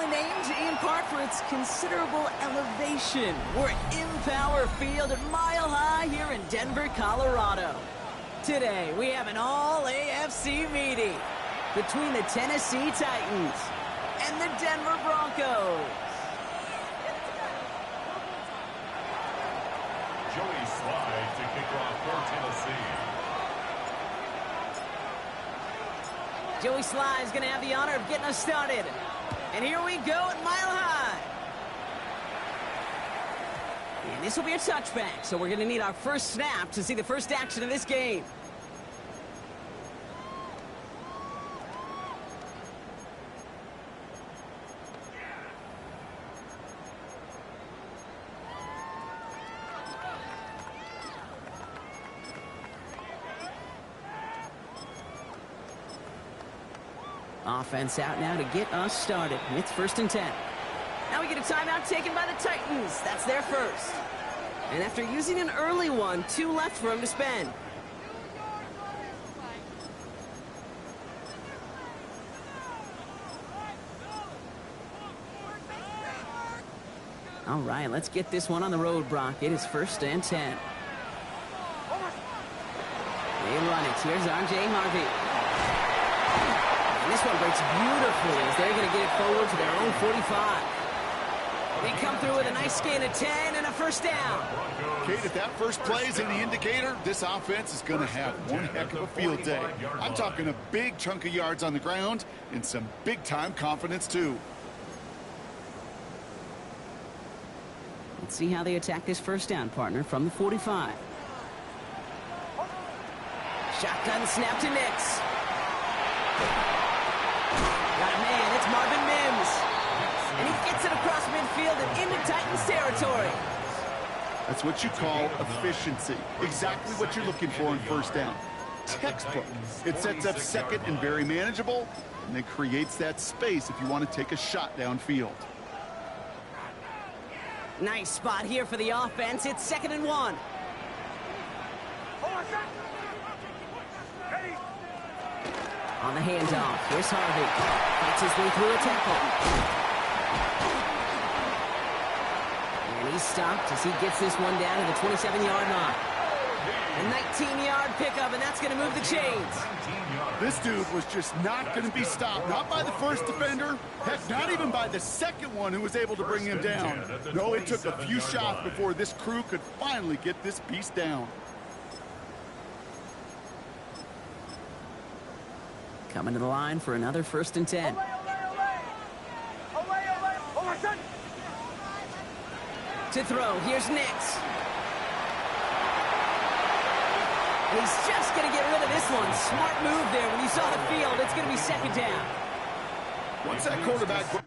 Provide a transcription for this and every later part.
aptly named in part for its considerable elevation. We're at Empower Field at Mile High here in Denver, Colorado. Today, we have an all-AFC meeting between the Tennessee Titans and the Denver Broncos. Joey Slide to kick off for Tennessee. Joey Slye is going to have the honor of getting us started. And here we go at Mile High. And this will be a touchback, so we're going to need our first snap to see the first action of this game. Offense out now to get us started. It's 1st and 10. Now we get a timeout taken by the Titans. That's their first. And after using an early one, 2 left for him to spend. All right, let's get this one on the road, Brock. It is 1st and 10. They run it. Here's R.J. Harvey. And this one breaks beautifully as they're going to get it forward to their own 45. They come through with a nice gain of 10 and a first down. Kate, if that first play is any indicator, this offense is going to have one heck of a field day. I'm talking a big chunk of yards on the ground and some big-time confidence, too. Let's see how they attack this first down, partner, from the 45. Shotgun snap to Nix. Got a man, it's Marvin Mims. And he gets it across midfield and into Titans territory. That's what you call efficiency. Exactly what you're looking for in first down. Textbook. It sets up second and very manageable, and it creates that space if you want to take a shot downfield. Nice spot here for the offense. It's 2nd and 1. On the handoff, here's Harvey. Fights his way through a tackle. And he's stopped as he gets this one down to the 27-yard line. A 19-yard pickup, and that's going to move the chains. This dude was just not going to be stopped. Not by the first defender. Heck, not even by the second one who was able to bring him down. No, it took a few shots before this crew could finally get this beast down. Coming to the line for another 1st and 10. To throw, here's Nix. He's just going to get rid of this one. Smart move there. When you saw the field, it's going to be 2nd down. Once that quarterback...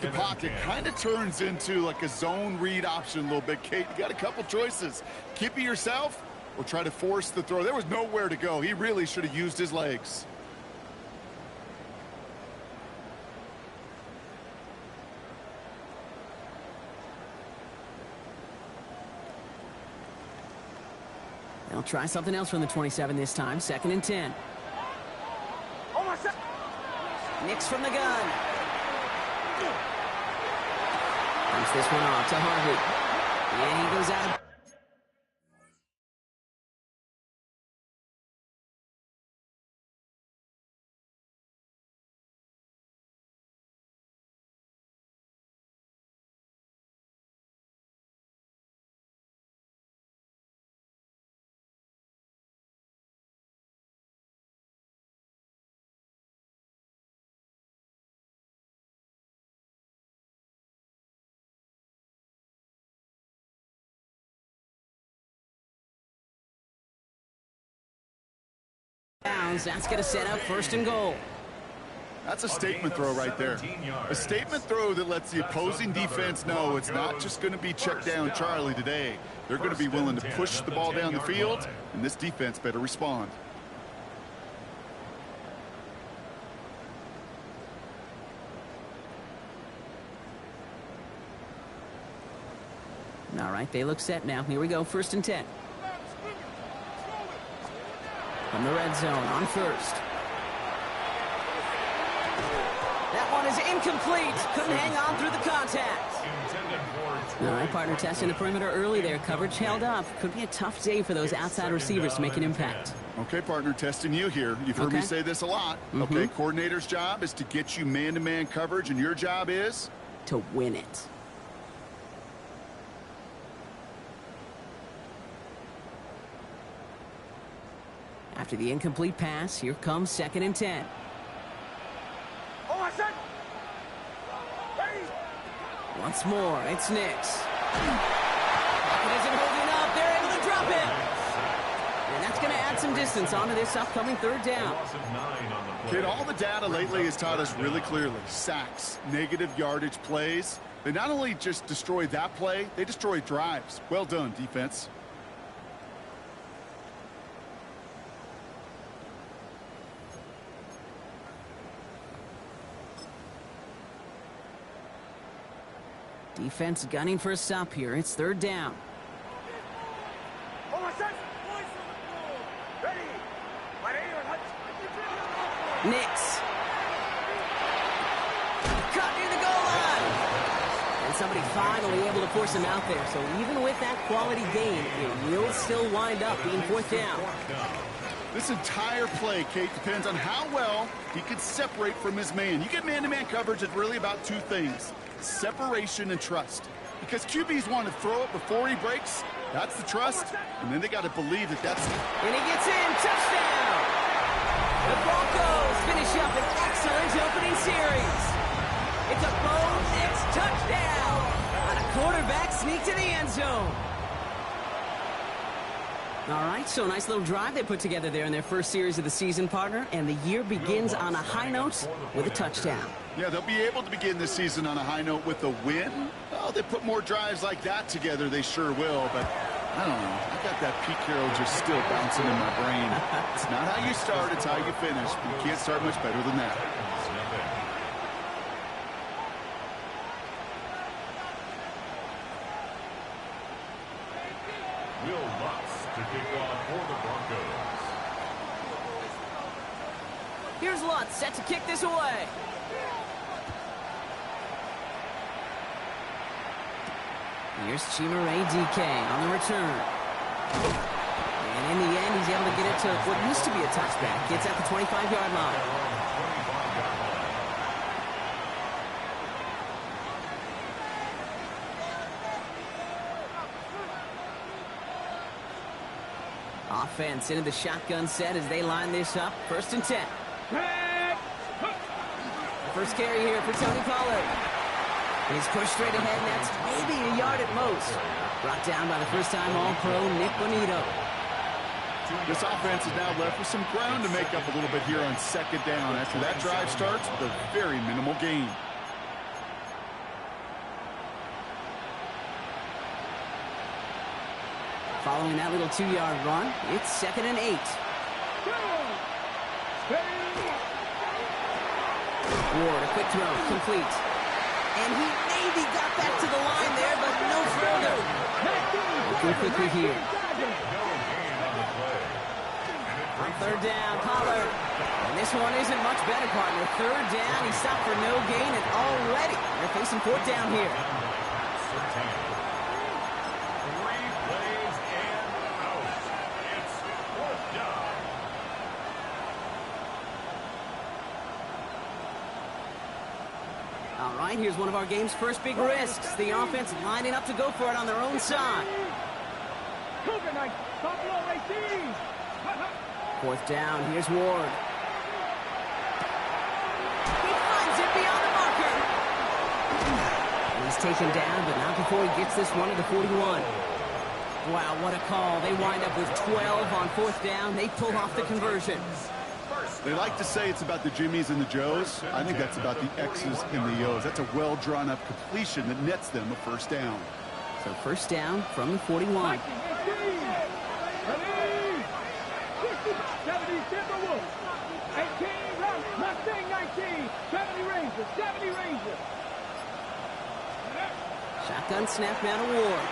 The pocket kind of turns into like a zone read option a little bit. Kate, you got a couple choices. Keep it yourself or try to force the throw. There was nowhere to go. He really should have used his legs. They'll try something else from the 27 this time. 2nd and 10. Nix from the gun. Comes this one off to Harvey. And he goes out. That's going to set up 1st and goal. That's a statement throw right there. A statement throw that lets the opposing defense know it's not just going to be check down Charlie today. They're going to be willing to push the ball down the field, and this defense better respond. All right, they look set now. Here we go, 1st and 10. From the red zone on 1st. That one is incomplete. Couldn't hang on through the contact. All right, partner testing the perimeter early there. Coverage held up. Could be a tough day for those outside receivers to make an impact. Okay, partner, testing you here. You've heard me say this a lot. Okay, coordinator's job is to get you man-to-man coverage, and your job is? To win it. After the incomplete pass, here comes 2nd and 10. Once more, it's Nix. Pocket isn't holding up. They're able to drop him. And that's going to add some distance onto this upcoming 3rd down. Kid, all the data lately has taught us really clearly. Sacks, negative yardage plays. They not only just destroy that play, they destroy drives. Well done, defense. Defense gunning for a stop here. It's 3rd down. Nix. Cut near the goal line. And somebody finally able to force him out there. So even with that quality gain, it will still wind up being 4th down. This entire play, Kate, depends on how well he can separate from his man. You get man-to-man coverage, it's really about 2 things. Separation and trust. Because QBs want to throw it before he breaks. That's the trust. And then they got to believe that that's... And he gets in. Touchdown! The Broncos finish up an excellent opening series. It's a Bo Nix touchdown on a quarterback sneak to the end zone. All right, so a nice little drive they put together there in their first series of the season, partner, and the year begins on a high note with a touchdown. Yeah, they'll be able to begin this season on a high note with a win. Oh, they put more drives like that together, they sure will, but I don't know. I got that Pete Carroll just still bouncing in my brain. It's not how you start, it's how you finish. You can't start much better than that. To kick off for the Broncos. Here's Lutz set to kick this away. Here's Chimere DK on the return. And in the end, he's able to get it to what used to be a touchback. Gets at the 25-yard line. Offense into the shotgun set as they line this up. 1st and 10. First carry here for Tony Pollard. He's pushed straight ahead, and that's maybe a yard at most. Brought down by the first-time All-Pro Nick Bonito. This offense is now left with some ground to make up a little bit here on 2nd down after that drive starts with a very minimal gain. Following that little 2-yard run, it's 2nd and 8. Ward, a quick throw, complete. And he maybe got back to the line there, but no further. Looking quickly here. On 3rd down, Pollard. And this one isn't much better, partner. 3rd down, he stopped for no gain, and already they're facing 4th down here. All right, here's one of our game's first big risks. The offense lining up to go for it on their own side. 4th down, here's Ward. He finds it beyond the marker. And he's taken down, but not before he gets this one to the 41. Wow, what a call. They wind up with 12 on 4th down. They pull off the conversion. They like to say it's about the Jimmies and the Joes. I think that's about the X's and the O's. That's a well-drawn-up completion that nets them a first down. So first down from the 41. 70 Rangers. Shotgun snap now to Ward.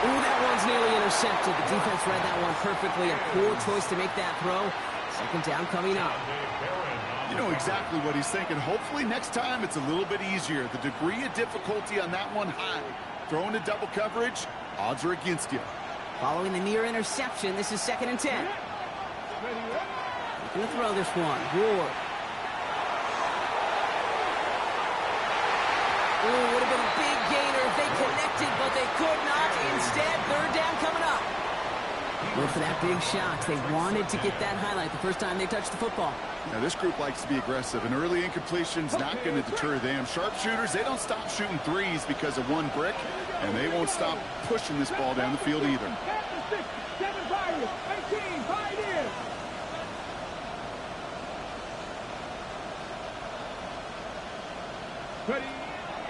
Ooh, that one's nearly intercepted. The defense read that one perfectly. A poor choice to make that throw. Second down coming up. You know exactly what he's thinking. Hopefully next time it's a little bit easier. The degree of difficulty on that one high. Throwing to double coverage, odds are against you. Following the near interception, this is 2nd and 10. Going to throw this one. Ward. Ooh, would have been a big gainer if they connected, but they could not. Instead, third down coming up. Went for that big shot. They wanted to get that highlight the first time they touched the football. Now, this group likes to be aggressive. An early incompletion's not going to deter them. Sharpshooters, they don't stop shooting threes because of one brick, and they won't stop pushing this ball down the field either.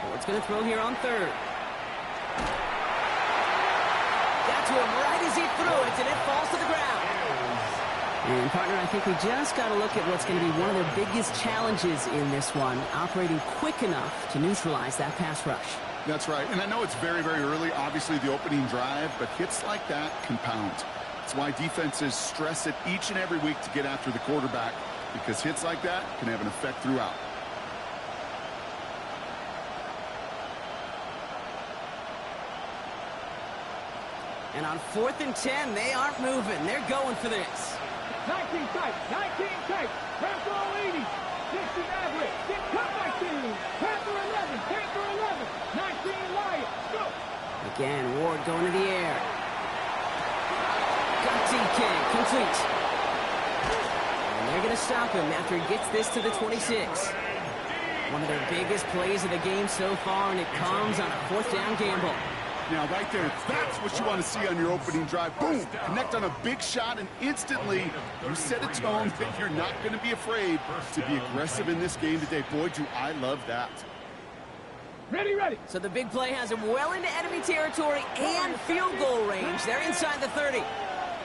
Ward's going to throw here on third. Got to him right as he threw it, and it falls to the ground. And, partner, I think we just got to look at what's going to be one of their biggest challenges in this one, operating quick enough to neutralize that pass rush. That's right, and I know it's very, very early, obviously the opening drive, but hits like that compound. That's why defenses stress it each and every week to get after the quarterback, because hits like that can have an effect throughout. And on 4th and 10, they aren't moving. They're going for this. 19 tight, 19 tight. Panther 80, 60 average. Get cut 19. Panther 11, Panther 11. 19 Lions. Go. Again, Ward going to the air. Got DK, complete. And they're going to stop him after he gets this to the 26. One of their biggest plays of the game so far, and it comes on a 4th down gamble. Now, right there, that's what you want to see on your opening drive. Boom! Connect on a big shot, and instantly you set a tone that you're not going to be afraid to be aggressive in this game today. Boy, do I love that. Ready, ready. So the big play has him well into enemy territory and field goal range. They're inside the 30.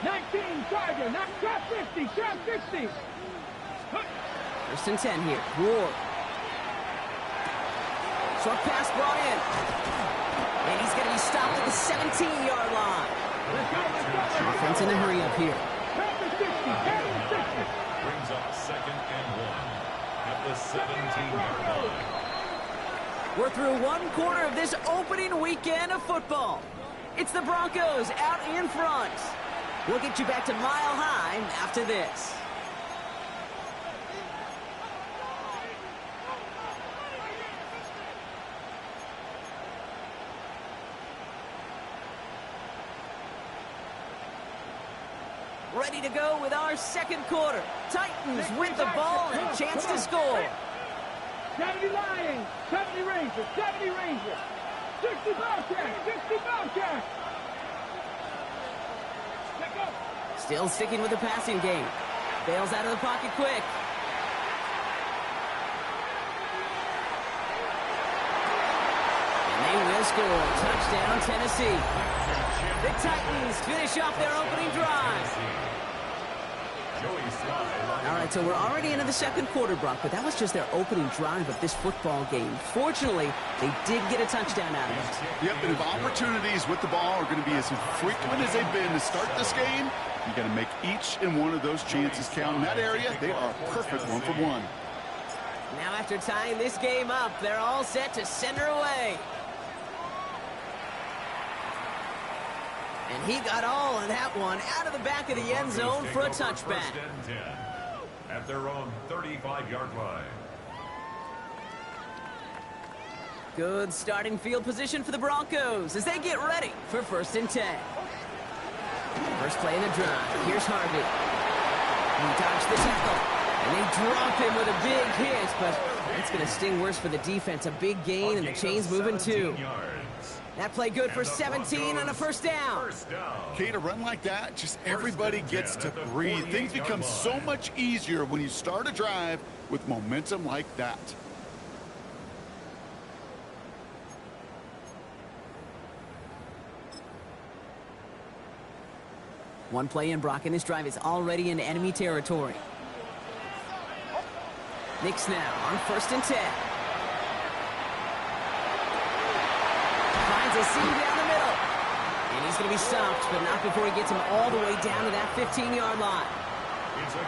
19, Tiger, not trap 50, trap 60. 1st and 10 here. Ward. Short pass brought in. And he's going to be stopped at the 17-yard line. Offense in a hurry up here. Brings up 2nd and 1 at the 17-yard line. We're through one quarter of this opening weekend of football. It's the Broncos out in front. We'll get you back to Mile High after this. Ready to go with our second quarter. Titans with the ball and a chance to score. 70 Lions, 70 Rangers, 70 Rangers. 60 Bobcats, 60 Bobcats. Still sticking with the passing game. Bails out of the pocket quick. And they will score. Touchdown, Tennessee. The Titans finish off their opening drive. All right, so we're already into the second quarter, Brock, but that was just their opening drive of this football game. Fortunately, they did get a touchdown out of it. Yep, and if opportunities with the ball are going to be as frequent as they've been to start this game, you got to make each and one of those chances count. In that area, they are a perfect 1-for-1. Now after tying this game up, they're all set to send her away. And he got all of that one out of the back of the end zone for a touchback. At their own 35-yard line. Good starting field position for the Broncos as they get ready for 1st and 10. First play in the drive. Here's Harvey. He dodged the tackle. And they drop him with a big hit, but it's going to sting worse for the defense. A big gain, and the chain's moving too. That play good for 17 and a first down. Okay, to run like that, just everybody gets to breathe. Things become so much easier when you start a drive with momentum like that. One play in, Brock, and this drive is already in enemy territory. Knicks now on 1st and 10. Finds a seam down the middle. And he's going to be stopped, but not before he gets him all the way down to that 15-yard line.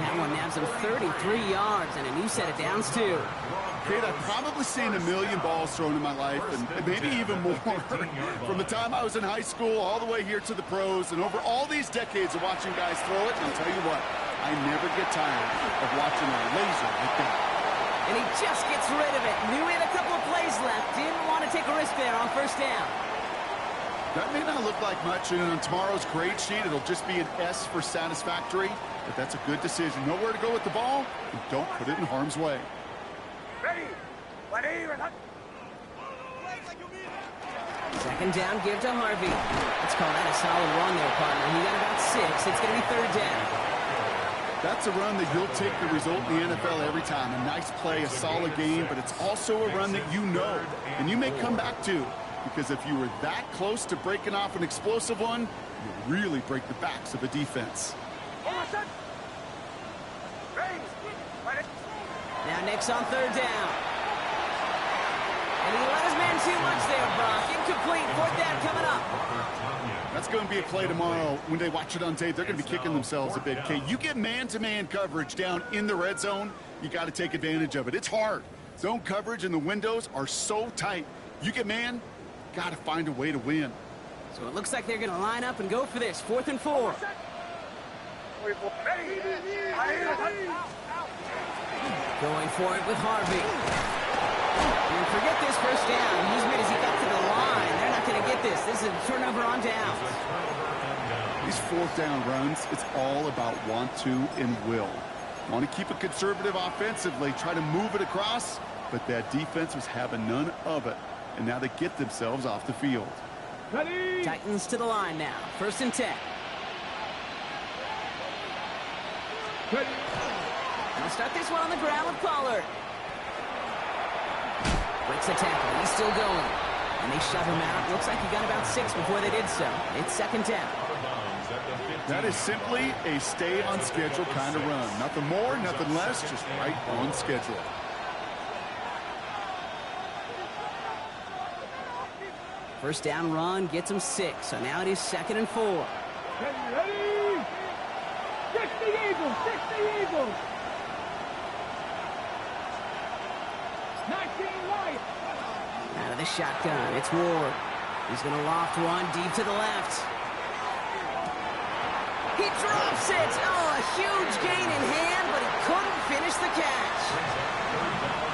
That one nabs him 33 yards and a new set of downs, too. Kate, I've probably seen a million balls thrown in my life, and maybe even more. From the time I was in high school all the way here to the pros, and over all these decades of watching guys throw it, and I'll tell you what, I never get tired of watching a laser like that. And he just gets rid of it. Knew he had a couple of plays left. Didn't want to take a risk there on 1st down. That may not look like much, and on tomorrow's grade sheet, it'll just be an S for satisfactory, but that's a good decision. Know where to go with the ball, and don't put it in harm's way. Second down, give to Harvey. Let's call that a solid run there, partner. He got about 6. It's going to be 3rd down. That's a run that you'll take the result in the NFL every time. A nice play, a solid game, but it's also a run that you know, and you may come back to, because if you were that close to breaking off an explosive one, you really break the backs of a defense. Now Knicks on 3rd down. And he let his man too much there, Brock. Incomplete. 4th down coming up. That's going to be a play tomorrow. When they watch it on tape, they're going to be kicking themselves a bit. Okay, you get man-to-man coverage down in the red zone, you got to take advantage of it. It's hard. Zone coverage and the windows are so tight. You get man, got to find a way to win. So it looks like they're going to line up and go for this. 4th and 4. Going for it with Harvey. And forget this 1st down. He's made as he got to the line. They're not going to get this. This is a turnover on downs. These 4th down runs, it's all about want to and will. Want to keep it conservative offensively, try to move it across, but that defense was having none of it. And now they get themselves off the field. Ready? Titans to the line now. 1st and 10. Ready? They'll start this one on the ground with Pollard. Breaks the tackle. He's still going. And they shove him out. Looks like he got about 6 before they did so. It's 2nd down. That is simply a stay-on-schedule kind of run. Nothing more, nothing less, just right on schedule. First down run gets him 6. So now it is 2nd and 4. Ready? 60 Eagles! 60 Eagles! 19 Lions! Out of the shotgun, it's Ward. He's going to loft one deep to the left. He drops it! Oh, a huge gain in hand, but he couldn't finish the catch.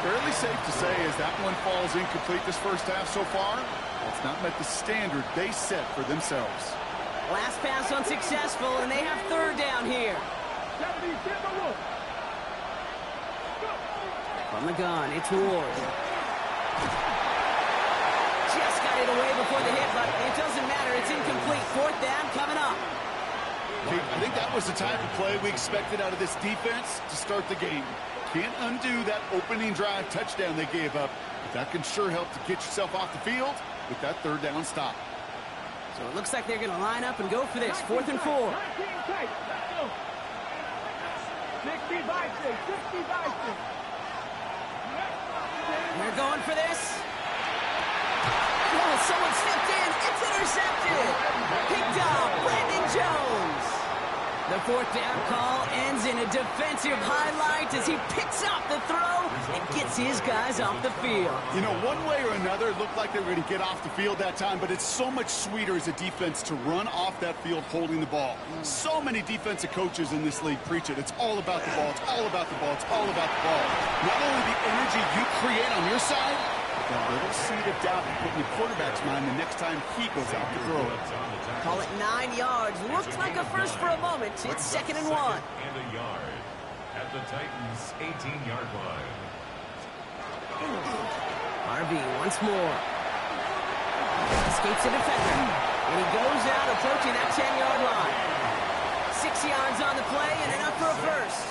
Fairly safe to say as that one falls incomplete this first half so far, that's not met the standard they set for themselves. Last pass unsuccessful, and they have 3rd down here. 70 Timberwolves! From the gun, it's Ward. Just got it away before the hit, but it doesn't matter. It's incomplete. 4th down coming up. Okay, I think that was the type of play we expected out of this defense to start the game. Can't undo that opening drive touchdown they gave up, but that can sure help to get yourself off the field with that 3rd down stop. So it looks like they're going to line up and go for this. 4th and 4. 19 tight. 60 by 6. 60 by 6. They're going for this. Oh, someone stepped in. It's intercepted. Picked up. Brandon Jones. The 4th down call ends in a defensive highlight as he picks up the throw and gets his guys off the field. You know, one way or another, it looked like they were going to get off the field that time, but it's so much sweeter as a defense to run off that field holding the ball. So many defensive coaches in this league preach it. It's all about the ball. It's all about the ball. It's all about the ball. Not only the energy you create on your side, but that little seed of doubt you put in your quarterback's mind the next time he goes out to throw it. Call it 9 yards. Looked like a first for a moment. It's 2nd and 1. And a yard at the Titans' 18-yard line. Harvey once more. Let's escapes the defender. And he goes out approaching that 10-yard line. 6 yards on the play and enough for a first.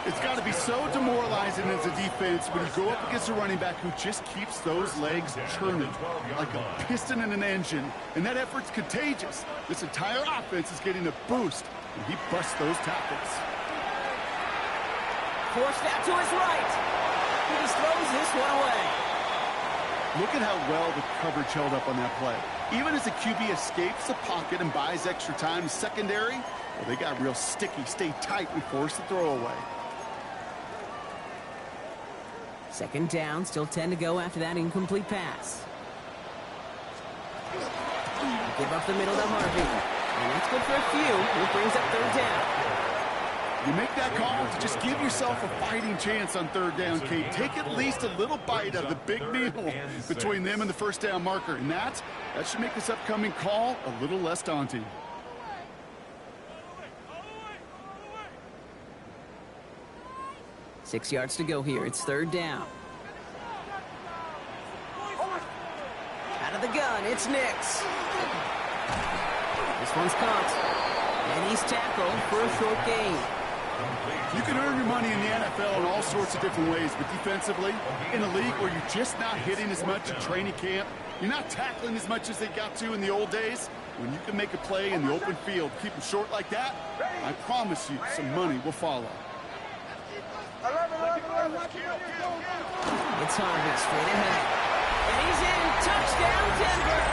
It's got to be so demoralizing as a defense when you go up against a running back who just keeps those legs churning like a piston in an engine. And that effort's contagious. This entire offense is getting a boost, and he busts those tackles. Forced out to his right. He just throws this one away. Look at how well the coverage held up on that play. Even as the QB escapes the pocket and buys extra time secondary, well, they got real sticky, stay tight, and force the throw away. Second down, still 10 to go after that incomplete pass. Give up the middle to Harvey. And that's good for a few. It brings up third down. You make that call to just give yourself a fighting chance on third down, Kate. Take at least a little bite of the big meal between them and the first down marker. And that should make this upcoming call a little less daunting. 6 yards to go here. It's third down. Out of the gun, it's Nix. This one's caught. And he's tackled for a short gain. You can earn your money in the NFL in all sorts of different ways, but defensively, in a league where you're just not hitting as much at training camp, you're not tackling as much as they got to in the old days, when you can make a play in the open field, keep them short like that, I promise you some money will follow. It's Harvey straight ahead. And he's in. Touchdown, Denver.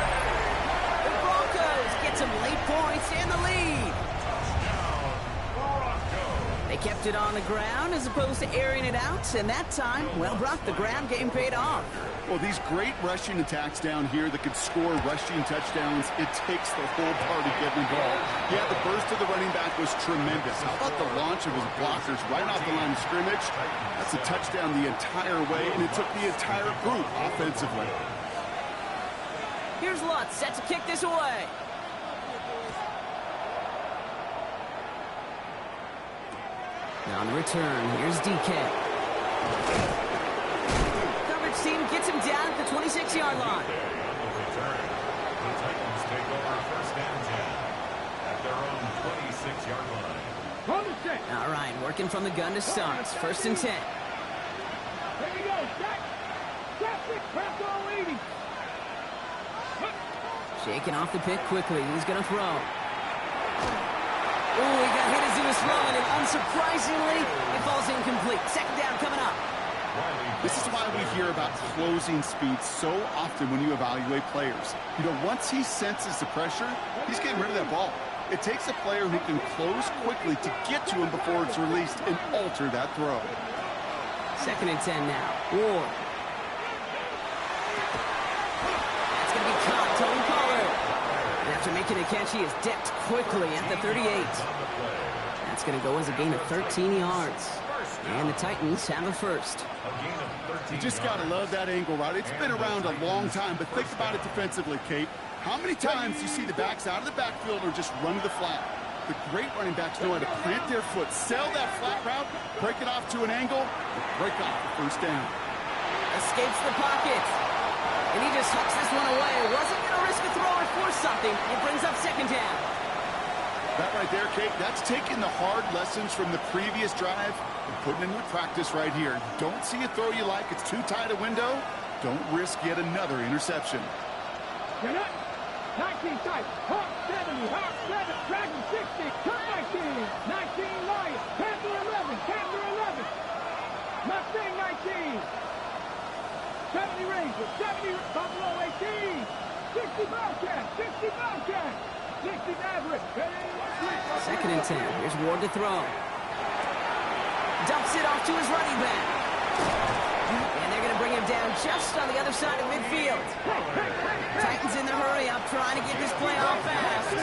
The Broncos get some late points in the lead. They kept it on the ground as opposed to airing it out, and that time, well, Brock, the ground game paid off. Well, these great rushing attacks down here that could score rushing touchdowns, it takes the whole party getting involved. Yeah, the burst of the running back was tremendous. How about the launch of his blockers right off the line of scrimmage? That's a touchdown the entire way, and it took the entire group offensively. Here's Lutz, set to kick this away. On the return, here's DK. Coverage team gets him down at the 26-yard line. On the return, the Titans take over first and 10 at their own 26-yard line. All right, working from the gun to start. First and 10. Here we go, Jack. Jack, press all 80. Shaking off the pick quickly. He's going to throw. Oh, he got hit as he was throwing, and unsurprisingly, it falls incomplete. Second down coming up. This is why we hear about closing speed so often when you evaluate players. You know, once he senses the pressure, he's getting rid of that ball. It takes a player who can close quickly to get to him before it's released and alter that throw. Second and 10 now. Ward. That's going to be caught. Tony Pollard. And after making a catch, he is decked quickly at the 38. That's going to go as a gain of 13 yards. And the Titans have a first. You just got to love that angle route. It's been around a long time, but think about it defensively, Kate. How many times do you see the backs out of the backfield or just run to the flat? The great running backs know how to plant their foot, sell that flat route, break it off to an angle, and break off the first down. Escapes the pocket. And he just hucks this one away. Wasn't going to risk a throw or force something. It brings up second down. That right there, Kate, that's taking the hard lessons from the previous drive and putting into practice right here. Don't see a throw you like. It's too tight a window. Don't risk yet another interception. You're not 19 tight. Hawk 70. Hawk 7. Dragon 60. Cut 19. 19 Lions. Panther 11. Panther 11. Mustang 19. 70 Rangers. 70 Buffalo 18. 60 Bobcat. 60 Bobcat. 60 Maverick. Second and 10. Here's Ward to throw. Dumps it off to his running back. And they're going to bring him down just on the other side of midfield. Titans in the hurry up, trying to get this play off fast.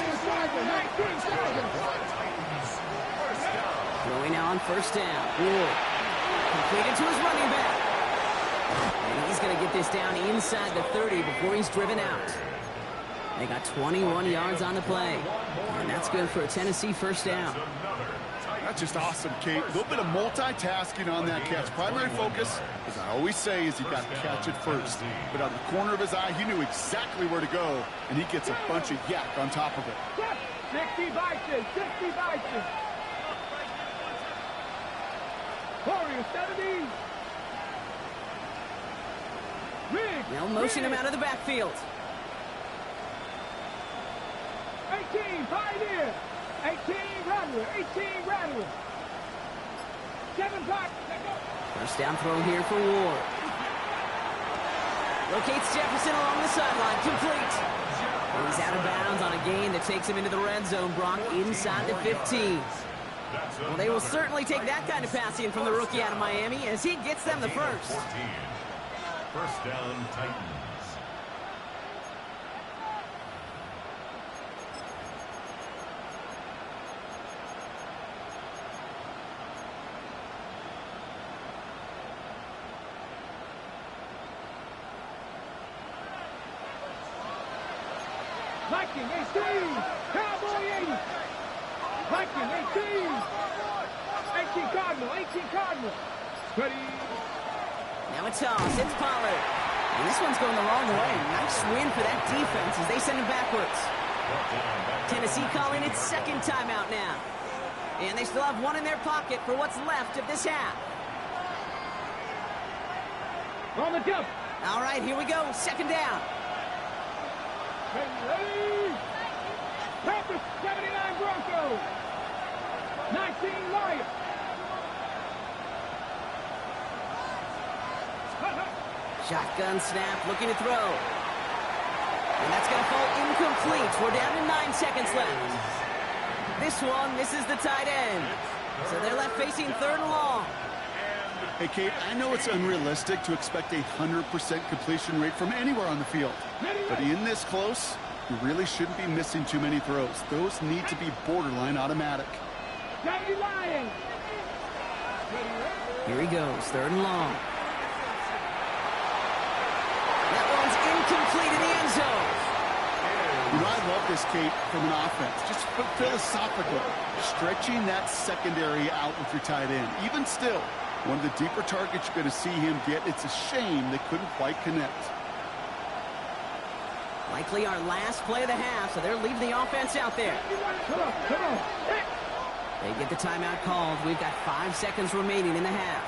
Throwing now on first down. Ward. Completed to his running back. And he's going to get this down inside the 30 before he's driven out. They got 21 yards on the play. And that's good for a Tennessee first down. Just awesome, Kate. A little bit of multitasking on that catch. Primary focus, as I always say, is you got to catch it first. But out of the corner of his eye, he knew exactly where to go, and he gets a bunch of yak on top of it. 60 Bison, 60 Bison. Warrior 70. They'll motion him out of the backfield. 18, Pioneer. 18, Rattler. 18, Rattler. 7 block. First down throw here for Ward. Locates Jefferson along the sideline. Complete. He's out of bounds on a gain that takes him into the red zone. Brock inside the 15. Well, they will certainly take that kind of passing from the rookie out of Miami as he gets them the first. First down, Titans. Viking 18, Cowboy 80. Viking 18. 18 Cardinal, 18 Cardinal. Ready. Now it's toss. It's Pollard. And this one's going the wrong way. Nice win for that defense as they send him backwards. Tennessee calling its second timeout now. And they still have one in their pocket for what's left of this half. On the jump. All right, here we go. Second down. Ready. Panthers 79 Broncos. 19 Lions. Shotgun snap, looking to throw. And that's going to fall incomplete. We're down to 9 seconds left. This one misses the tight end. So they're left facing third and long. Hey, Kate, I know it's unrealistic to expect a 100% completion rate from anywhere on the field. But in this close, you really shouldn't be missing too many throws. Those need to be borderline automatic. Lions. Here he goes, third and long. That one's incomplete in the end zone. You know, I love this, Kate, from an offense. Just philosophically, stretching that secondary out with your tight end. Even still, one of the deeper targets you're going to see him get. It's a shame they couldn't quite connect. Likely our last play of the half, so they're leaving the offense out there. Come on. They get the timeout called. We've got 5 seconds remaining in the half.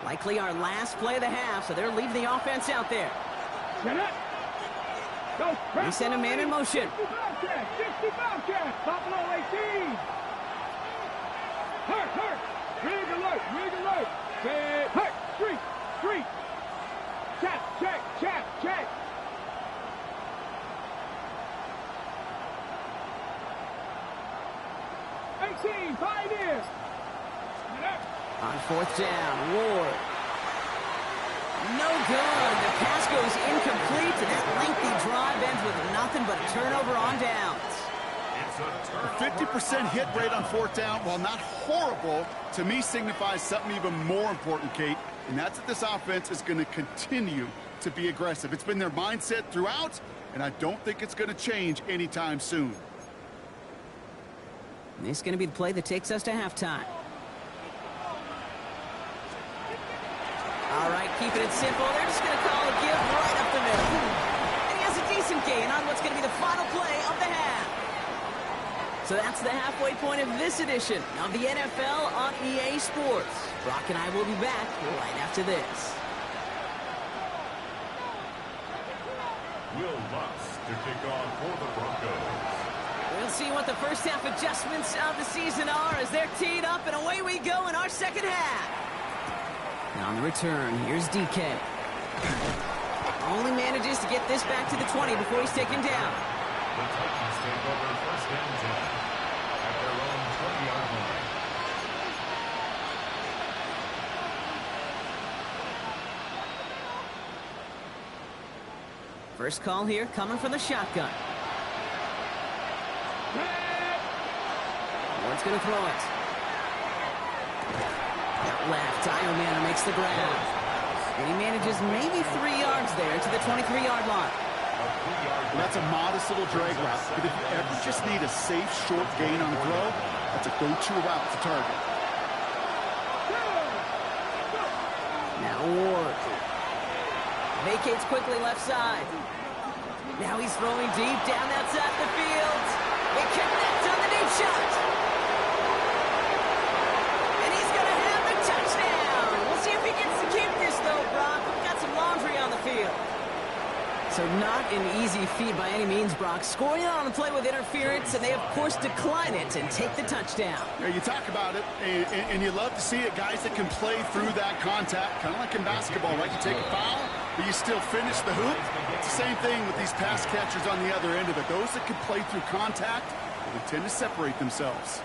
Likely our last play of the half, so they're leaving the offense out there. They send a man in motion. 60 Bobcat. Buffalo 18. Hurt. Rig alert. Hurt. Street. Check. 18, Pioneer. On fourth down, Ward. No good. The pass goes incomplete, and that lengthy drive ends with nothing but a turnover on downs. A 50% hit rate on fourth down, while not horrible, to me signifies something even more important, Kate, and that's that this offense is going to continue to be aggressive. It's been their mindset throughout, and I don't think it's going to change anytime soon. And this is going to be the play that takes us to halftime. All right, keeping it simple. They're just going to call a give right up the middle. And he has a decent gain on what's going to be the final play of the half. So that's the halfway point of this edition of the NFL on EA Sports. Brock and I will be back right after this. Will Lutz to kick off for the Broncos. We'll see what the first half adjustments of the season are as they're teed up, and away we go in our second half. Now on the return, here's DK. Only manages to get this back to the 20 before he's taken down. The Titans take over first and 10 at their own 20-yard line. First call here coming from the shotgun. Ward's going to throw it. Out left, Iomana makes the grab. And he manages maybe 3 yards there to the 23-yard line. Well, that's a modest little drag route, but if you ever just need a safe, short gain on a throw, that's a go-to route to target. Now Ward. Vacates quickly left side. Now he's throwing deep down that side of the field. They connect on the deep shot. And he's going to have the touchdown. We'll see if he gets to keep this, though, Brock. We've got some laundry on the field. So not an easy feat by any means, Brock. Scoring on the play with interference, and they, of course, decline it and take the touchdown. Yeah, you talk about it, and you love to see it, guys that can play through that contact, kind of like in basketball, right? You take a foul, but you still finish the hoop. It's the same thing with these pass catchers on the other end of it. Those that can play through contact, they tend to separate themselves.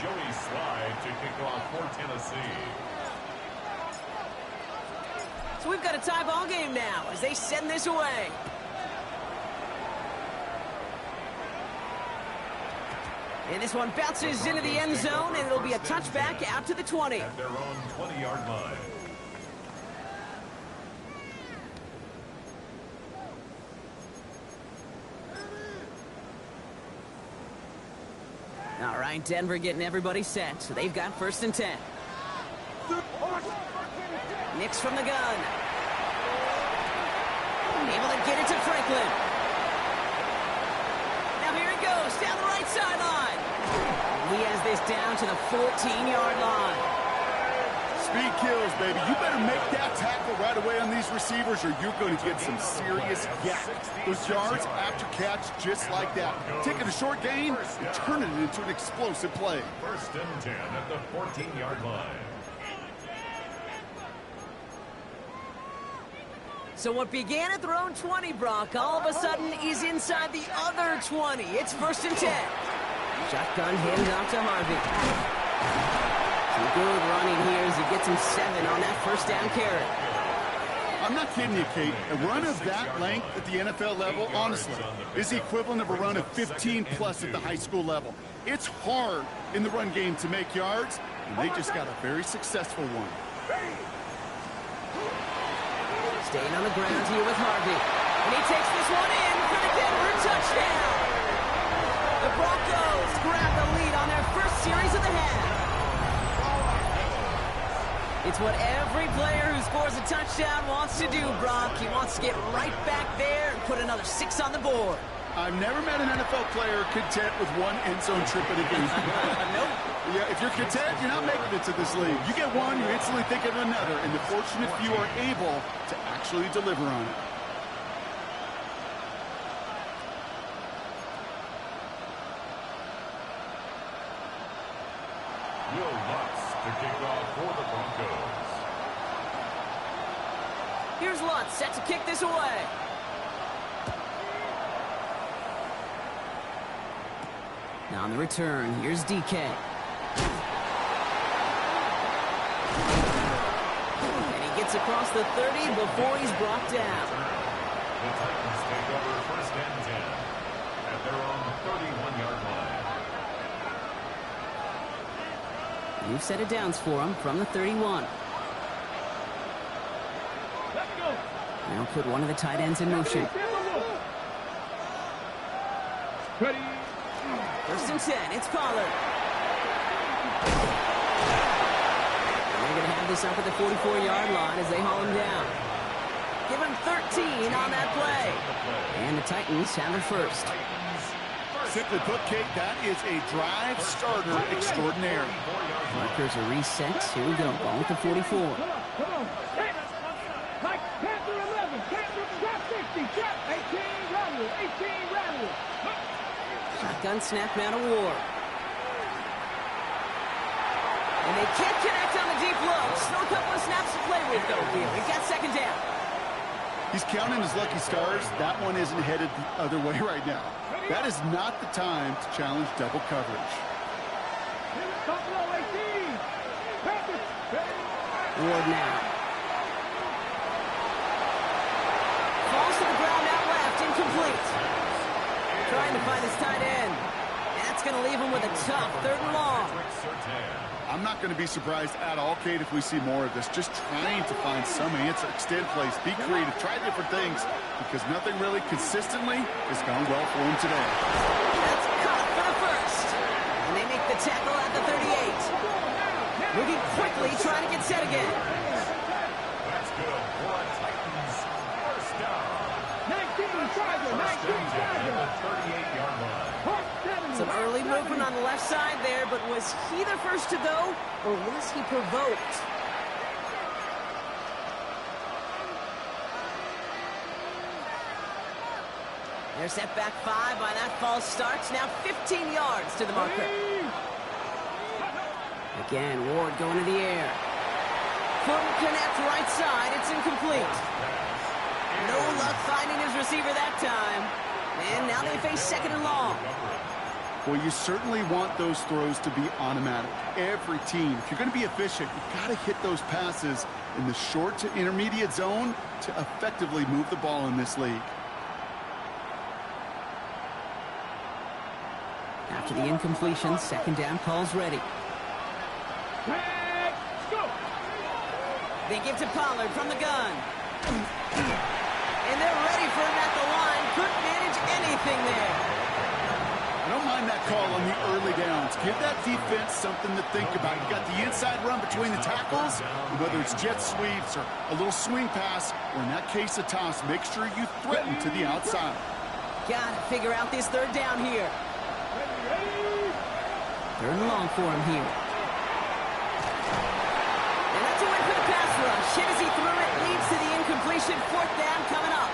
Joey Slide to kick off for Tennessee. So we've got a tie ball game now as they send this away. And this one bounces into the end zone, and it'll be a touchback out to the 20. At their own 20-yard line. All right, Denver getting everybody set. So they've got 1st and 10. Nix from the gun. Able to get it to Franklin. Now here it goes, down the right sideline. He has this down to the 14-yard line. Speed kills, baby. You better make that tackle right away on these receivers, or you're going to get some serious yak. Those yards after catch just like that. Taking a short gain and turning it into an explosive play. 1st and 10 at the 14-yard line. So what began at their own 20, Brock, all of a sudden is inside the other 20. It's 1st and 10. Shotgun hand off to Harvey. Some good running here as he gets him 7 on that 1st down carry. I'm not kidding you, Kate. A run of that length at the NFL level, honestly, is the equivalent of a run of 15-plus at the high school level. It's hard in the run game to make yards, and they just got a very successful one. Staying on the ground here with Harvey. And he takes this one in for the Denver touchdown. The Broncos grab the lead on their 1st series of the half. It's what every player who scores a touchdown wants to do, Brock. He wants to get right back there and put another 6 on the board. I've never met an NFL player content with one end zone trip in a game. Nope. Yeah, if you're content, you're not making it to this league. You get one, you instantly think of another, and the fortunate few are able to actually deliver on it. Will Lutz to kick off for the Broncos. Here's Lutz set to kick this away. Now on the return, here's DK. And he gets across the 30 before he's brought down. The Titans take over 1st and 10 at their own 31-yard line. New set of downs for him from the 31. Now put one of the tight ends in motion. Ready. 1st and 10, it's Pollard. And they're going to have this up at the 44-yard line as they haul him down. Give him 13 on that play. And the Titans have it 1st. Simply put, Kate, that is a drive starter extraordinaire. Markers are reset. Here we go. Ball with the 44. Come on. Hey, Mike, Panther 11. Panther, trap 60. Trap 18, rattle. 18, rattle. Shotgun snap now to Ward. And they can't connect on the deep low. Still a couple of snaps to play with, though, here. We've got 2nd down. He's counting his lucky stars. That one isn't headed the other way right now. That is not the time to challenge double coverage. Ward now. Falls to the ground out left, trying to find his tight end. That's going to leave him with a tough 3rd and long. I'm not going to be surprised at all, Kate, if we see more of this. Just trying to find some answer. Extend plays, be creative, try different things, because nothing really consistently has gone well for him today. That's caught for the first. And they make the tackle at the 38. Moving quickly, trying to get set again. That's good for a Titans first down. 19 Charger, 19 Charger. At the 38-yard line. Some early movement on the left side there, but was he the first to go, or was he provoked? They're set back 5 by that false starts. Now 15 yards to the marker. Again, Ward going to the air. Couldn't connect right side. It's incomplete. No luck finding his receiver that time. And now they face 2nd and long. Well, you certainly want those throws to be automatic. Every team, if you're going to be efficient, you've got to hit those passes in the short to intermediate zone to effectively move the ball in this league. After the incompletion, 2nd down calls ready. They give to Pollard from the gun. And they're ready for him at the line. Couldn't manage anything there. I don't mind that call on the early downs. Give that defense something to think about. You got the inside run between the tackles, and whether it's jet sweeps or a little swing pass, or in that case a toss, make sure you threaten to the outside. Gotta figure out this 3rd down here. 3rd and long for him here. And that's a win for the pass rush. Hit as he threw it, leads to the incompletion. 4th down coming up.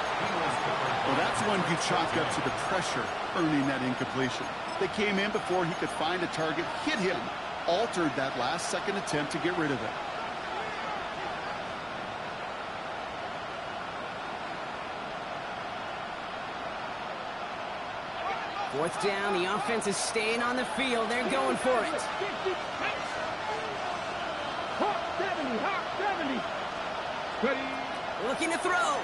Well, that's one you chalk up to the pressure earning that incompletion. They came in before he could find a target, hit him, altered that last second attempt to get rid of it. Fourth down, the offense is staying on the field. They're going for it. Hawk 70, Hawk 70. Ready. Looking to throw.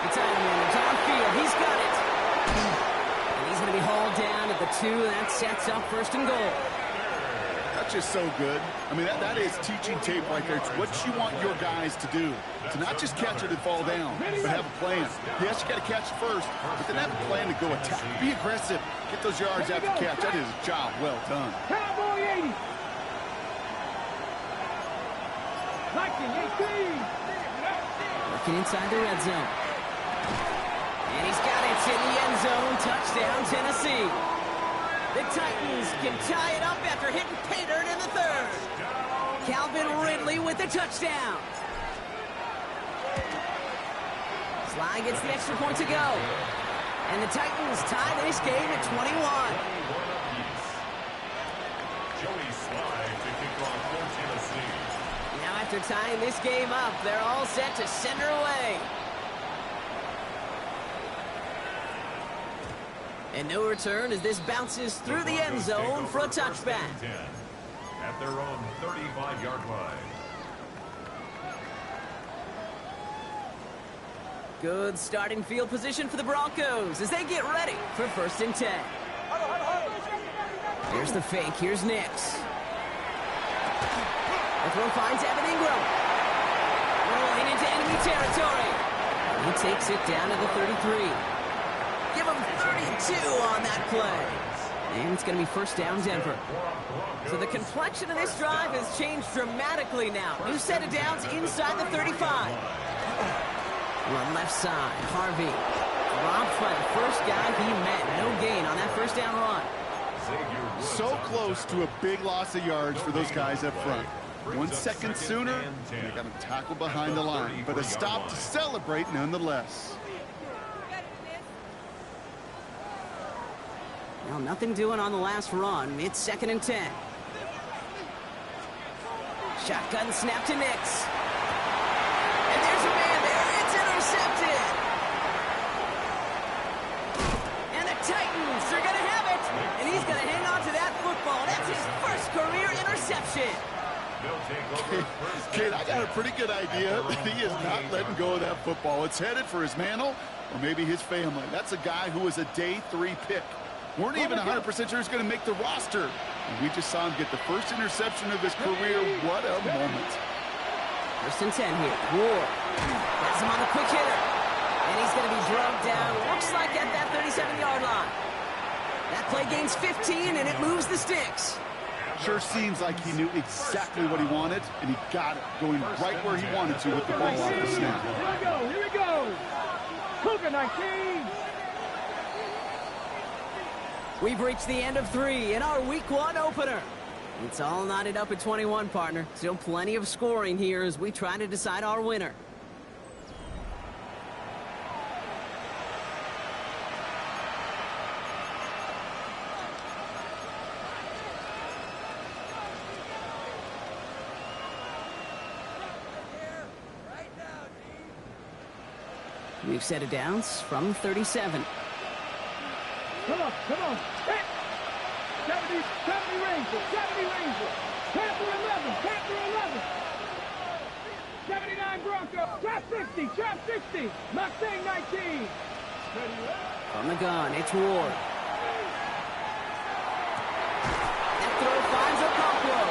The tight end downfield. He's got it. And he's going to be hauled down at the 2. That sets up 1st and goal. That's just so good. I mean, that is teaching tape right there. It's what you want your guys to do. To not just catch it and fall down, but have a plan. Yes, you got to catch it first, but then have a plan to go attack. Be aggressive. Get those yards after catch. That is a job well done. Cowboy 80. 19, 18. Working inside the red zone. And he's got it in the end zone. Touchdown, Tennessee. The Titans can tie it up after hitting pay dirt in the 3rd. Calvin Ridley with the touchdown. Sly gets the extra point to go. And the Titans tie this game at 21. Joey Sly to kick off for Tennessee. Now after tying this game up, they're all set to send her away. And no return as this bounces through the end zone for a touchback. At their own 35-yard line. Good starting field position for the Broncos as they get ready for 1st and 10. There's the fake. Here's Nix. The throw finds Evan Ingram. Rolling into enemy territory. He takes it down to the 33. Give him 32 on that play. And it's going to be 1st down Denver. So the complexion of this drive has changed dramatically now. New set of downs inside the 35. Run left side. Harvey dropped by the first guy he met. No gain on that 1st down run. So close to a big loss of yards for those guys up front. 1 second sooner, they got him tackled behind the line. But a stop to celebrate nonetheless. Well, nothing doing on the last run. It's 2nd and 10. Shotgun snap to Nix. And there's a man there. It's intercepted. And the Titans are going to have it. And he's going to hang on to that football. That's his 1st career interception. They'll take over first Kate, down. I got a pretty good idea that he is not letting go of that football. It's headed for his mantle or maybe his family. That's a guy who was a day 3 pick. Weren't even 100% sure he's going to make the roster. And we just saw him get the first interception of his career. What a moment. 1st and 10 here. Ward has him on the quick hitter. And he's going to be drugged down. Looks like at that 37-yard line. That play gains 15, and it moves the sticks. Sure seems like he knew exactly what he wanted, and he got it, going right where he wanted to with the ball off the snap. Here we go. Cougar 19. We've reached the end of 3 in our Week 1 opener. It's all knotted up at 21, partner. Still plenty of scoring here as we try to decide our winner. We've set it down from 37. Come on. Hit. 70 Rangers. Panther 11. 79 Broncos. Trap 60. Mustang 19. From the gun, it's Ward. That throw finds a Buffalo.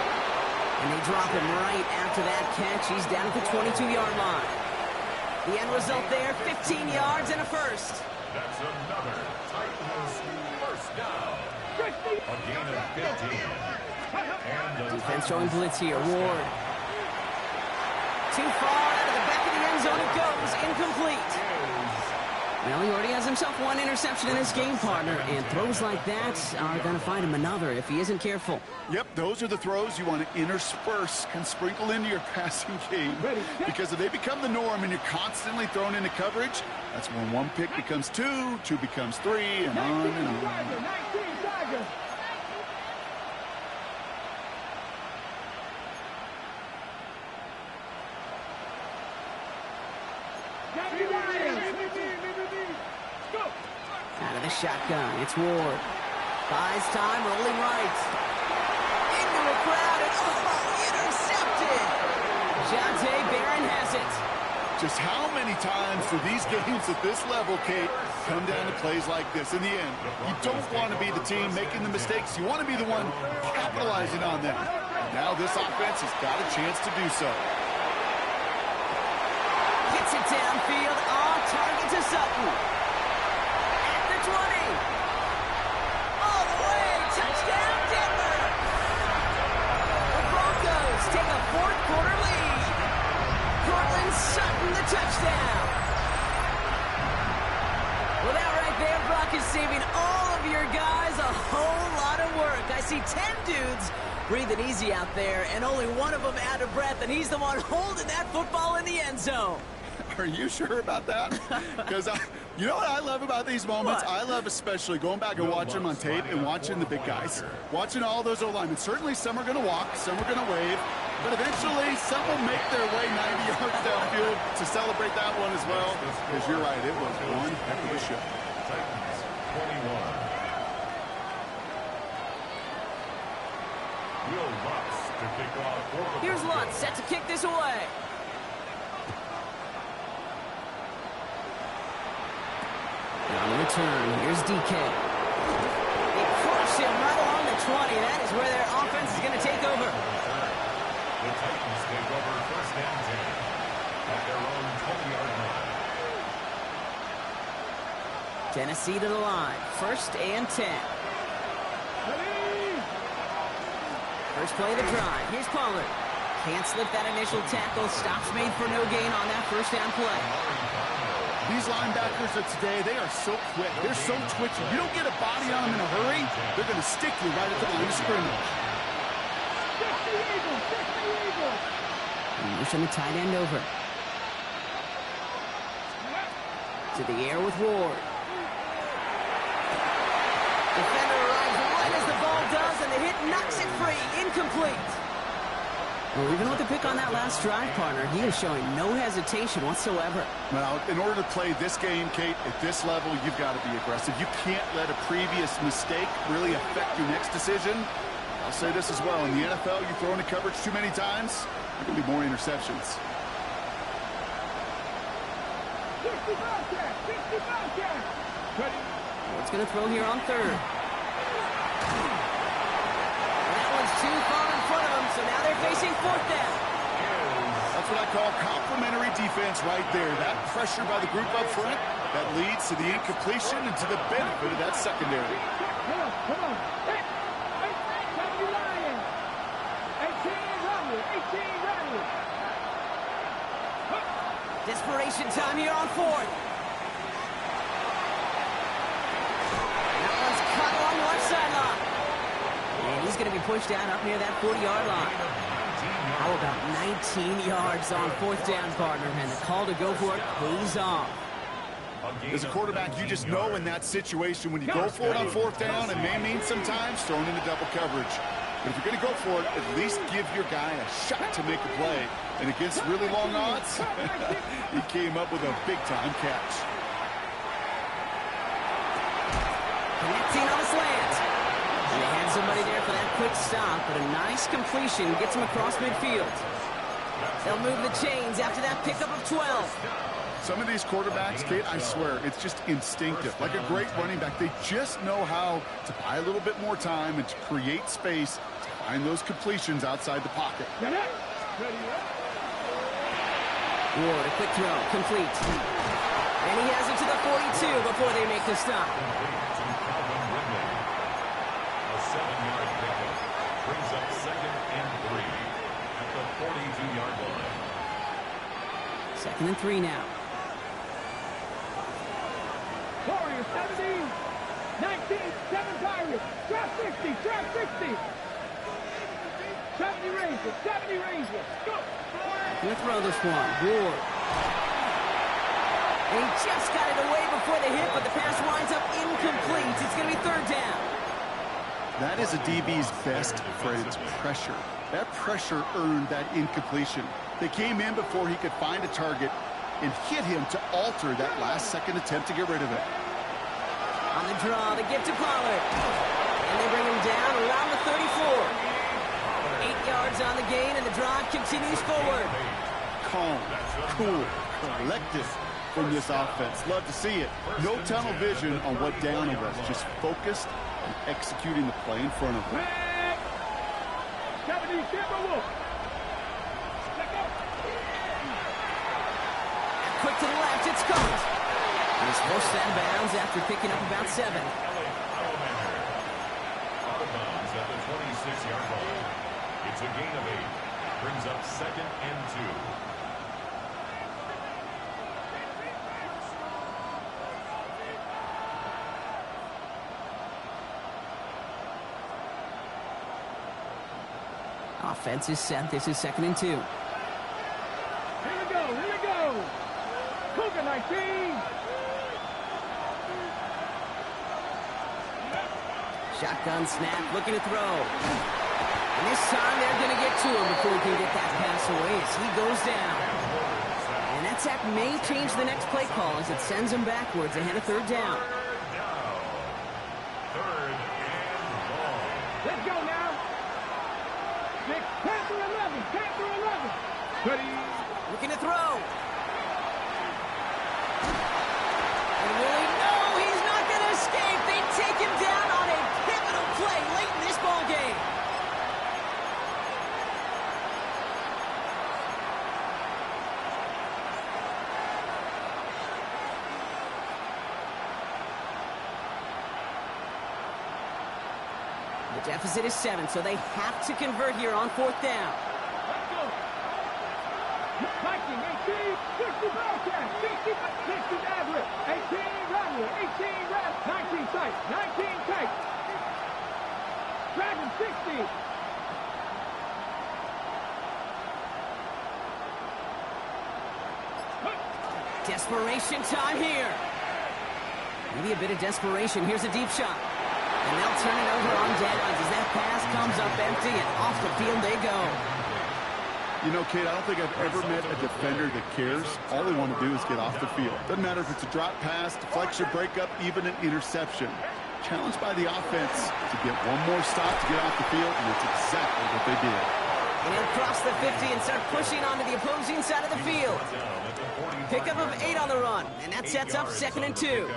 And they drop him right after that catch. He's down at the 22-yard line. The end result there, 15 yards and a first. That's another Titans first down. A gain of 15. And Defense showing blitz here. Ward. Too far out of the back of the end zone it goes. Incomplete. Well, he already has himself 1 interception in this game, partner, and throws like that are going to find him another if he isn't careful. Yep, those are the throws you want to intersperse and sprinkle into your passing game. Because if they become the norm and you're constantly thrown into coverage, that's when 1 pick becomes 2, 2 becomes 3, and on and on. 19 Tigers. Out of the shotgun, it's Ward. Buys time, rolling right. Into a crowd, and intercepted! Jonte Barron has it. Just how many times do these games at this level, Kate, come down to plays like this? In the end, you don't want to be the team making the mistakes. You want to be the one capitalizing on them. And now this offense has got a chance to do so. Gets it downfield, on target to Sutton. At the 20. All the way, touchdown Denver. The Broncos take a 4th quarter lead. Cortland Sutton the touchdown. Well, that right there, Brock, is saving all of your guys a whole lot of work. I see 10 dudes breathing easy out there, and only one of them out of breath, and he's the one holding that football in the end zone. Are you sure about that? Because you know what I love about these moments? What? I love especially going back and watching them on tape and watching the big guys. Watching all those O-linemen. Certainly some are going to walk, some are going to wave, but eventually some will make their way 90 yards downfield to celebrate that one as well. Because you're right, it was one heck of a show. Titans 21. Will Lutz to kick off for the Here's Broncos. Lutz set to kick this away. On the return, here's DK. They crush him right along the 20. That is where their offense is going to take over. The Titans take over first and 10 at their own 20-yard line. Tennessee to the line. 1st and 10. First play of the drive. Here's Pollard. Can't slip that initial tackle. Stops made for no gain on that 1st down play. These linebackers of today, they are so quick. They're so twitchy. You don't get a body on them in a hurry, they're going to stick you right at the line of scrimmage. Motion the tight end over. To the air with Ward. Defender arrives right as the ball does, and the hit knocks it free. Incomplete. Well, even with the pick on that last drive, partner, he is showing no hesitation whatsoever. Well, in order to play this game, Kate, at this level, you've got to be aggressive. You can't let a previous mistake really affect your next decision. I'll say this as well. In the NFL, you throw into coverage too many times, there can be more interceptions. 60 Bobcats! 60 Bobcats! Ready? What's going to throw here on third? That one's too far in front of him, so now they're facing fourth down. That's what I call complimentary defense right there. That pressure by the group up front, that leads to the incompletion and to the benefit of that secondary. Come on. Hey, Tommy Lion. 18 Riley. 18 Riley. Desperation time here on fourth. That one's cut along the left sideline. And he's going to be pushed down up near that 40-yard line. How about 19 yards on fourth down, partner? And the call to go for it pays off. As a quarterback, you just know in that situation when you go for it on fourth down, it may mean sometimes thrown into double coverage. But if you're going to go for it, at least give your guy a shot to make a play. And against really long odds, he came up with a big-time catch. Connecting on a slant. And they had somebody there for that quick stop, but a nice completion gets him across midfield. They'll move the chains after that pickup of 12. Some of these quarterbacks, Kate, I swear, it's just instinctive. Like a great running back, they just know how to buy a little bit more time and to create space to find those completions outside the pocket. Ward, a quick throw, complete. And he has it to the 42 before they make the stop. A 7-yard pickup brings up 2nd and 3 at the 42-yard line. 2nd and 3 now. Warriors 17, 19, 7 Pirates, drop 60, drop 60. 70 Rangers, 70 Rangers, go. Gonna throw this one, Ward. And he just got it away before the hit, but the pass winds up incomplete. It's gonna be 3rd down. That is a DB's best friend, pressure. That pressure earned that incompletion. They came in before he could find a target and hit him to alter that last-second attempt to get rid of it. On the draw, the give to Pollard. And they bring him down around the 34. 8 yards on the gain, and the drive continues forward. Calm, cool, collected from this offense. Love to see it. No tunnel vision on what down it was. Just focused on executing the play in front of them. 70 Timberwolves. Quick to the left, it's caught. And he's forced out of bounds after picking up about 7. Out of bounds at the 26-yard line. It's a gain of 8. Brings up 2nd and 2. Offense is set. This is 2nd and 2. Here we go, here we go. Cougar 19. Shotgun snap, looking to throw. And this time they're going to get to him before he can get that pass away as he goes down. And that sack may change the next play call as it sends him backwards ahead of 3rd down. 3rd and long. Let's go now. 6, Panther 11, Panther 11. Ready. Looking to throw. And will he? No, he's not going to escape. They take him down on a pivotal play late in this ball game. The deficit is 7, so they have to convert here on 4th down. Let's go. Viking 18, 60 Bobcats, 60 Everett, 18 Rattler, 18 Rattler, 19 tight, 19 tight. Dragon 60. Desperation time here. Maybe a bit of desperation. Here's a deep shot. And they'll turn it over on downs as that pass comes up empty, and off the field they go. You know, Kate, I don't think I've ever met a defender that cares. All they want to do is get off the field. Doesn't matter if it's a drop pass, deflection, breakup, even an interception. challenged by the offense to get one more stop to get off the field, and that's exactly what they did. And he'll cross the 50 and start pushing onto the opposing side of the field. Pickup of 8 on the run, and that sets up 2nd and 2.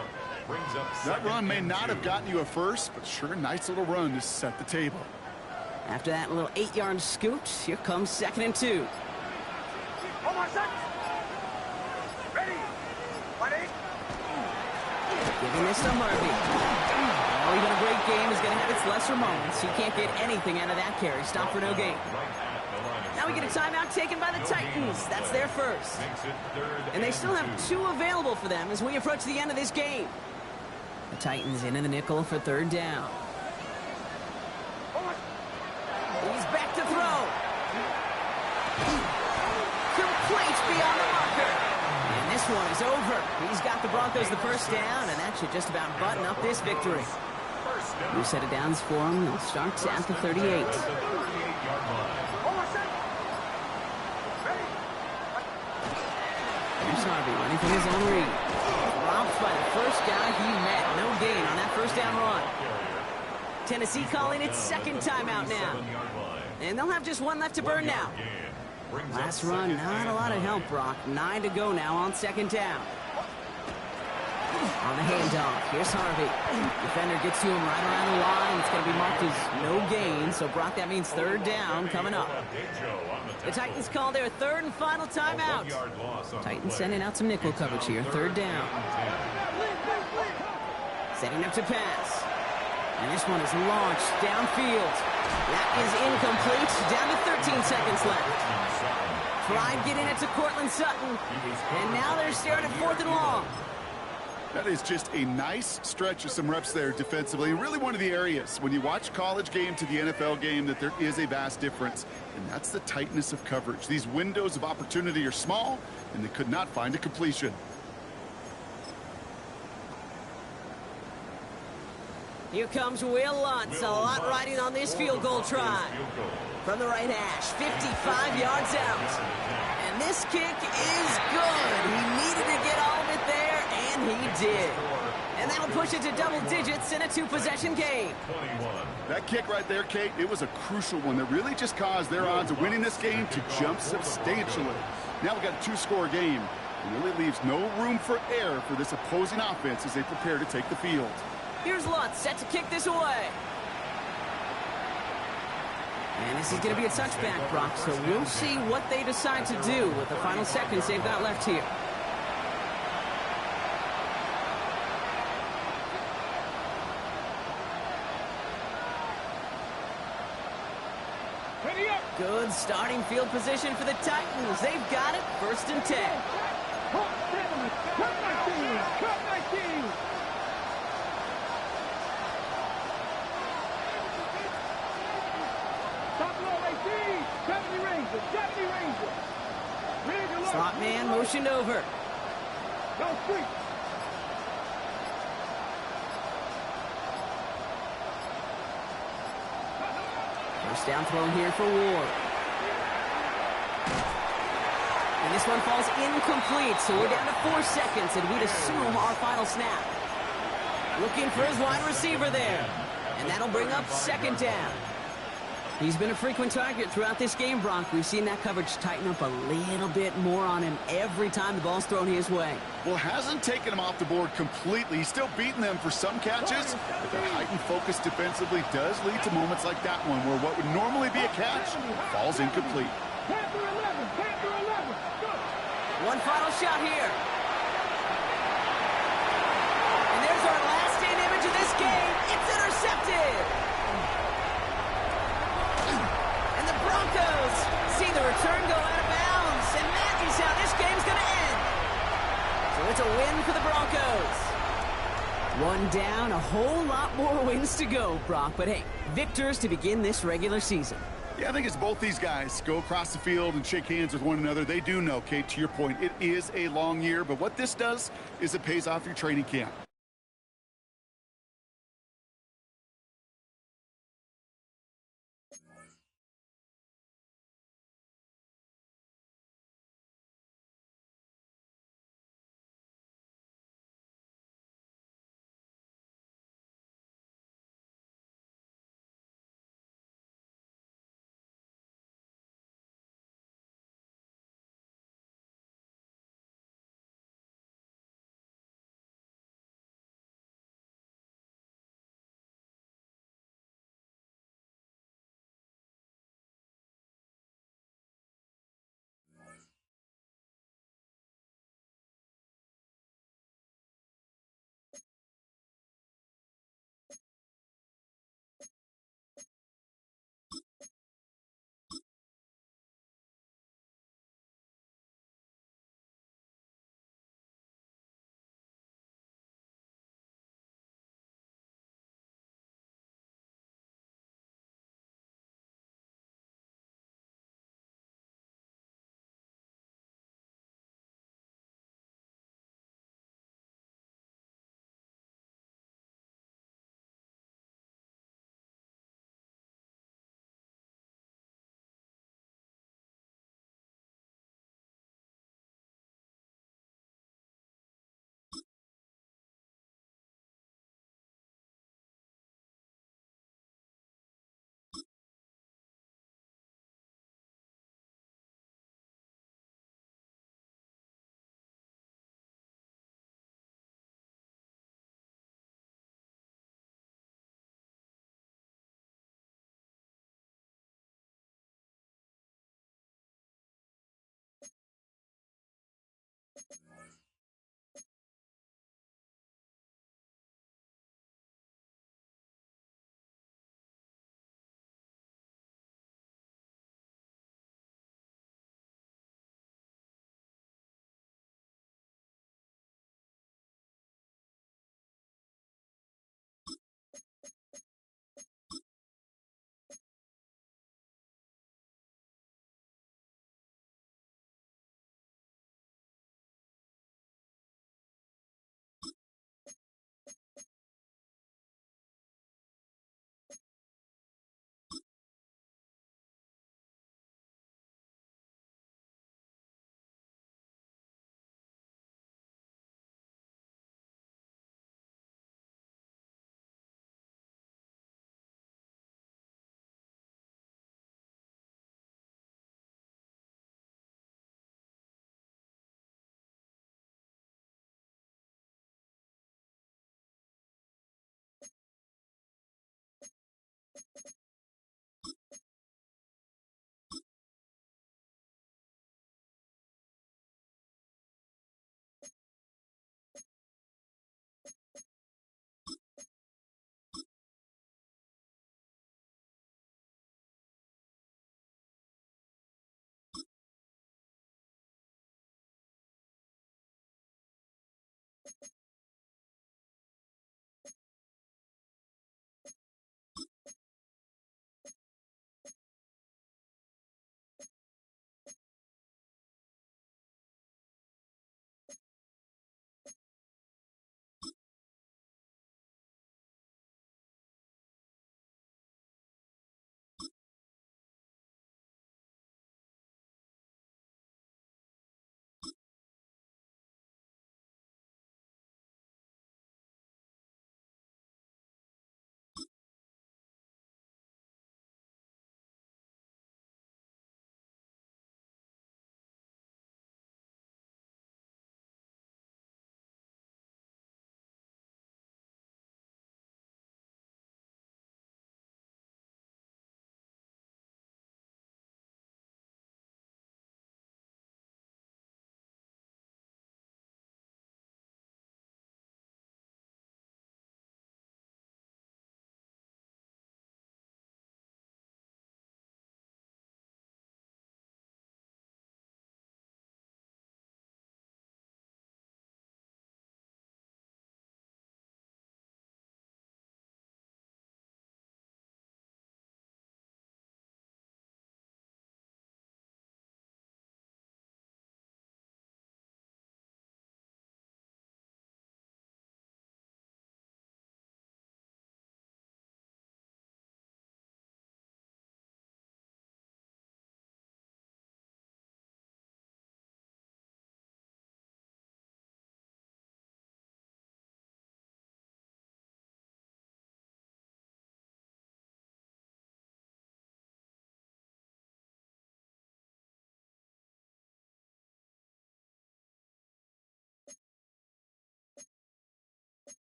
That run may not have gotten you a first, but sure, nice little run to set the table. After that little 8-yard scoot, here comes 2nd and 2. Giving this to Harvey. Oh, even a great game is going to have its lesser moments. He can't get anything out of that carry. Stop for no gain. Now we get a timeout taken by the Titans. That's their first. And they still have 2 available for them as we approach the end of this game. The Titans into the nickel for 3rd down. He's back to throw. Complete beyond the marker. And this one is over. He's got the Broncos the first down, and that should just about button up this victory. New set of downs for him. They'll start at the 38. Here's Harvey running from his own read. Dropped by the first guy he met. No gain on that first down run. Tennessee calling its 2nd timeout now. And they'll have just 1 left to burn now. Last run, not a lot of help, Brock. 9 to go now on 2nd down. On the handoff, here's Harvey. Defender gets to him right around the line. It's going to be marked as no gain. So, Brock, that means 3rd down coming up. The Titans call their 3rd and final timeout. Titans sending out some nickel coverage here. 3rd down. Setting up to pass. And this one is launched downfield. That is incomplete. Down to 13 seconds left. Tried getting it to Cortland Sutton. And now they're staring at 4th and long. That is just a nice stretch of some reps there defensively. Really one of the areas when you watch college game to the NFL game that there is a vast difference. And that's the tightness of coverage. These windows of opportunity are small, and they could not find a completion. Here comes Will Lutz. A lot riding on this field goal try. From the right hash, 55 yards out. And this kick is good. He needed to get all of it there, and he did. And that'll push it to double digits in a 2-possession game. That kick right there, Kate, it was a crucial one that really just caused their odds of winning this game to jump substantially. Now we've got a 2-score game. It really leaves no room for error for this opposing offense as they prepare to take the field. Here's Lutz set to kick this away. And this is going to be a touchback, Brock, so we'll see what they decide to do with the final seconds they've got left here. Good starting field position for the Titans. They've got it, 1st and 10. Slot man motioned over. First down throw here for Ward. And this one falls incomplete, so we're down to 4 seconds, and we'd assume our final snap. Looking for his wide receiver there. And that'll bring up 2nd down. He's been a frequent target throughout this game, Bronk. We've seen that coverage tighten up a little bit more on him every time the ball's thrown his way. Well, hasn't taken him off the board completely. He's still beating them for some catches, but the heightened focus defensively does lead to moments like that one where what would normally be a catch falls incomplete. One final shot here. And there's our last-stand image of this game. It's intercepted. Broncos see the return go out of bounds, and that is how this game's going to end. So it's a win for the Broncos. 1 down, a whole lot more wins to go, Brock. But hey, victors to begin this regular season. Yeah, I think it's both these guys go across the field and shake hands with one another. They do know, Kate, to your point, it is a long year, but what this does is it pays off your training camp.